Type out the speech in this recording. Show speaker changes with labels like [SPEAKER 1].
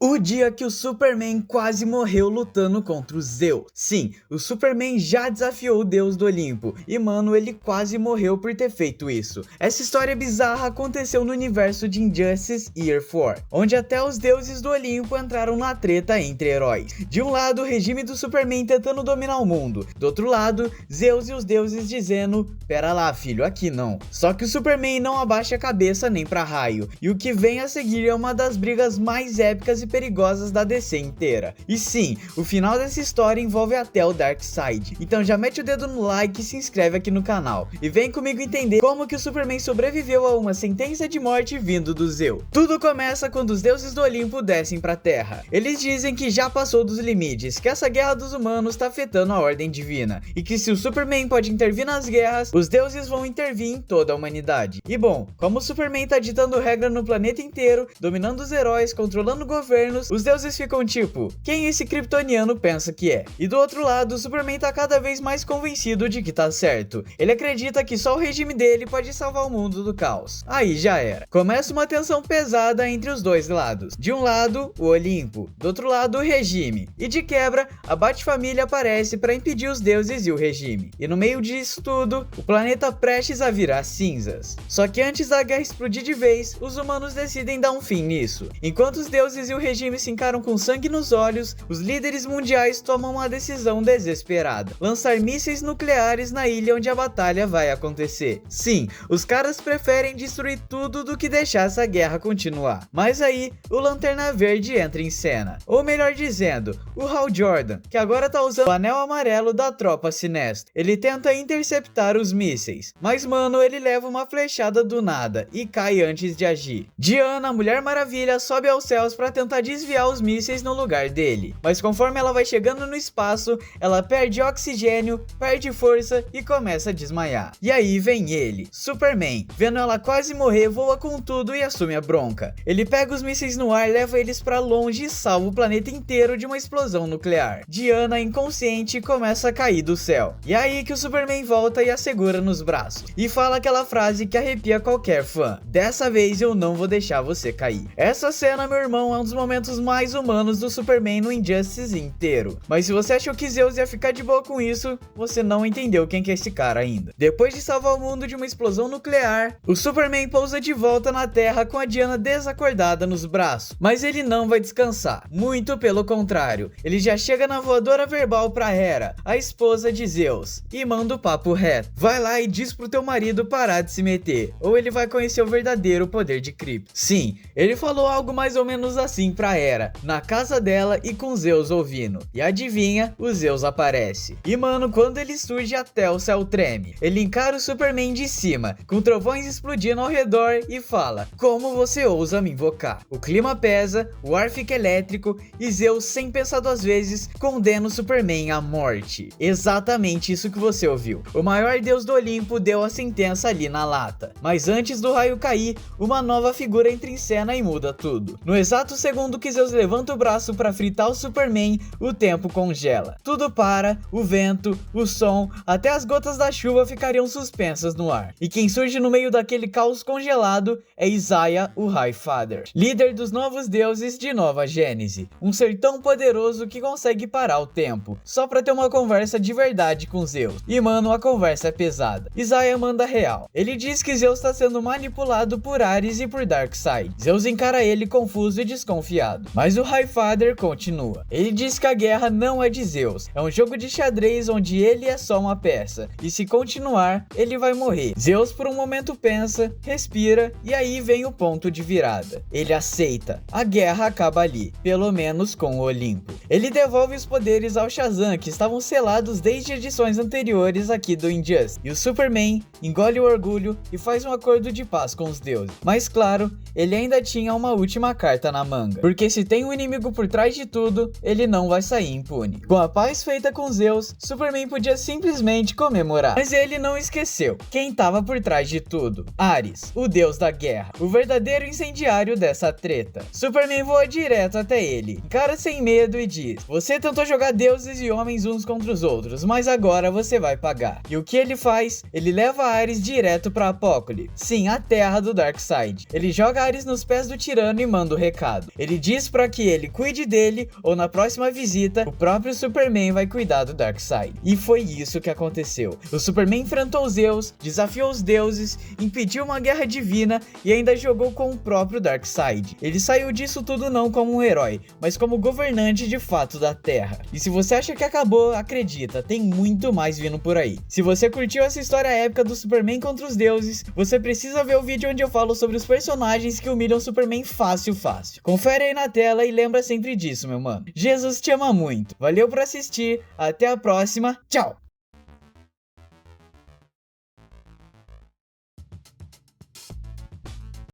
[SPEAKER 1] O dia que o Superman quase morreu lutando contra o Zeus. Sim, o Superman já desafiou o deus do Olimpo e mano, ele quase morreu por ter feito isso. Essa história bizarra aconteceu no universo de Injustice Year 4, onde até os deuses do Olimpo entraram na treta entre heróis. De um lado, o regime do Superman tentando dominar o mundo, do outro lado, Zeus e os deuses dizendo, pera lá filho, aqui não. Só que o Superman não abaixa a cabeça nem pra raio, e o que vem a seguir é uma das brigas mais épicas e perigosas da DC inteira. E sim, o final dessa história envolve até o Darkseid. Então já mete o dedo no like e se inscreve aqui no canal. E vem comigo entender como que o Superman sobreviveu a uma sentença de morte vindo do Zeus. Tudo começa quando os deuses do Olimpo descem pra Terra. Eles dizem que já passou dos limites, que essa guerra dos humanos tá afetando a ordem divina. E que se o Superman pode intervir nas guerras, os deuses vão intervir em toda a humanidade. E bom, como o Superman tá ditando regra no planeta inteiro, dominando os heróis, controlando o governo, os deuses ficam tipo, quem esse kryptoniano pensa que é? E do outro lado, o Superman tá cada vez mais convencido de que tá certo. Ele acredita que só o regime dele pode salvar o mundo do caos. Aí já era. Começa uma tensão pesada entre os dois lados. De um lado, o Olimpo. Do outro lado, o regime. E de quebra, a Bat-Família aparece para impedir os deuses e o regime. E no meio disso tudo, o planeta prestes a virar cinzas. Só que antes da guerra explodir de vez, os humanos decidem dar um fim nisso. Enquanto os deuses e o regime se encaram com sangue nos olhos, os líderes mundiais tomam uma decisão desesperada: lançar mísseis nucleares na ilha onde a batalha vai acontecer. Sim, os caras preferem destruir tudo do que deixar essa guerra continuar. Mas aí, o Lanterna Verde entra em cena. Ou melhor dizendo, o Hal Jordan, que agora tá usando o anel amarelo da tropa Sinestro. Ele tenta interceptar os mísseis, mas mano, ele leva uma flechada do nada e cai antes de agir. Diana, a Mulher Maravilha, sobe aos céus para tentar desviar os mísseis no lugar dele, mas conforme ela vai chegando no espaço, ela perde oxigênio, perde força e começa a desmaiar. E aí vem ele, Superman, vendo ela quase morrer, voa com tudo e assume a bronca. Ele pega os mísseis no ar, leva eles para longe e salva o planeta inteiro de uma explosão nuclear. Diana, inconsciente, começa a cair do céu. E aí que o Superman volta e a segura nos braços e fala aquela frase que arrepia qualquer fã: dessa vez eu não vou deixar você cair. Essa cena, meu irmão, é um dos momentos mais humanos do Superman no Injustice inteiro. Mas se você achou que Zeus ia ficar de boa com isso, você não entendeu quem que é esse cara ainda. Depois de salvar o mundo de uma explosão nuclear, o Superman pousa de volta na Terra com a Diana desacordada nos braços. Mas ele não vai descansar, muito pelo contrário. Ele já chega na voadora verbal pra Hera, a esposa de Zeus, e manda o papo reto: vai lá e diz pro teu marido parar de se meter, ou ele vai conhecer o verdadeiro poder de Krypton. Sim, ele falou algo mais ou menos assim pra Hera, na casa dela e com Zeus ouvindo. E adivinha, o Zeus aparece. E mano, quando ele surge até o céu treme. Ele encara o Superman de cima, com trovões explodindo ao redor e fala: como você ousa me invocar? O clima pesa, o ar fica elétrico e Zeus, sem pensar duas vezes, condena o Superman à morte. Exatamente isso que você ouviu. O maior deus do Olimpo deu a sentença ali na lata. Mas antes do raio cair, uma nova figura entra em cena e muda tudo. No exato segundo que Zeus levanta o braço para fritar o Superman, o tempo congela. Tudo para, o vento, o som, até as gotas da chuva ficariam suspensas no ar. E quem surge no meio daquele caos congelado é Isaiah, o High Father, líder dos novos deuses de Nova Gênese. Um ser tão poderoso que consegue parar o tempo, só pra ter uma conversa de verdade com Zeus. E mano, a conversa é pesada. Isaiah manda real. Ele diz que Zeus está sendo manipulado por Ares e por Darkseid. Zeus encara ele confuso e desconfiado. Mas o High Father continua. Ele diz que a guerra não é de Zeus, é um jogo de xadrez onde ele é só uma peça, e se continuar, ele vai morrer. Zeus por um momento pensa, respira, e aí vem o ponto de virada. Ele aceita. A guerra acaba ali, pelo menos com o Olimpo. Ele devolve os poderes ao Shazam, que estavam selados desde edições anteriores aqui do Injustice. E o Superman engole o orgulho e faz um acordo de paz com os deuses. Mas claro, ele ainda tinha uma última carta na manga, porque se tem um inimigo por trás de tudo, ele não vai sair impune. Com a paz feita com Zeus, Superman podia simplesmente comemorar. Mas ele não esqueceu quem estava por trás de tudo: Ares, o deus da guerra, o verdadeiro incendiário dessa treta. Superman voa direto até ele, encara sem medo e diz: você tentou jogar deuses e homens uns contra os outros, mas agora você vai pagar. E o que ele faz? Ele leva Ares direto pra Apokolips, sim, a terra do Darkseid. Ele joga Ares nos pés do tirano e manda o recado. Ele Ele diz pra que ele cuide dele, ou na próxima visita, o próprio Superman vai cuidar do Darkseid. E foi isso que aconteceu. O Superman enfrentou Zeus, desafiou os deuses, impediu uma guerra divina e ainda jogou com o próprio Darkseid. Ele saiu disso tudo não como um herói, mas como governante de fato da Terra. E se você acha que acabou, acredita, tem muito mais vindo por aí. Se você curtiu essa história épica do Superman contra os deuses, você precisa ver o vídeo onde eu falo sobre os personagens que humilham o Superman fácil. Confere aí na tela e lembra sempre disso, meu mano. Jesus te ama muito. Valeu por assistir, até a próxima, tchau!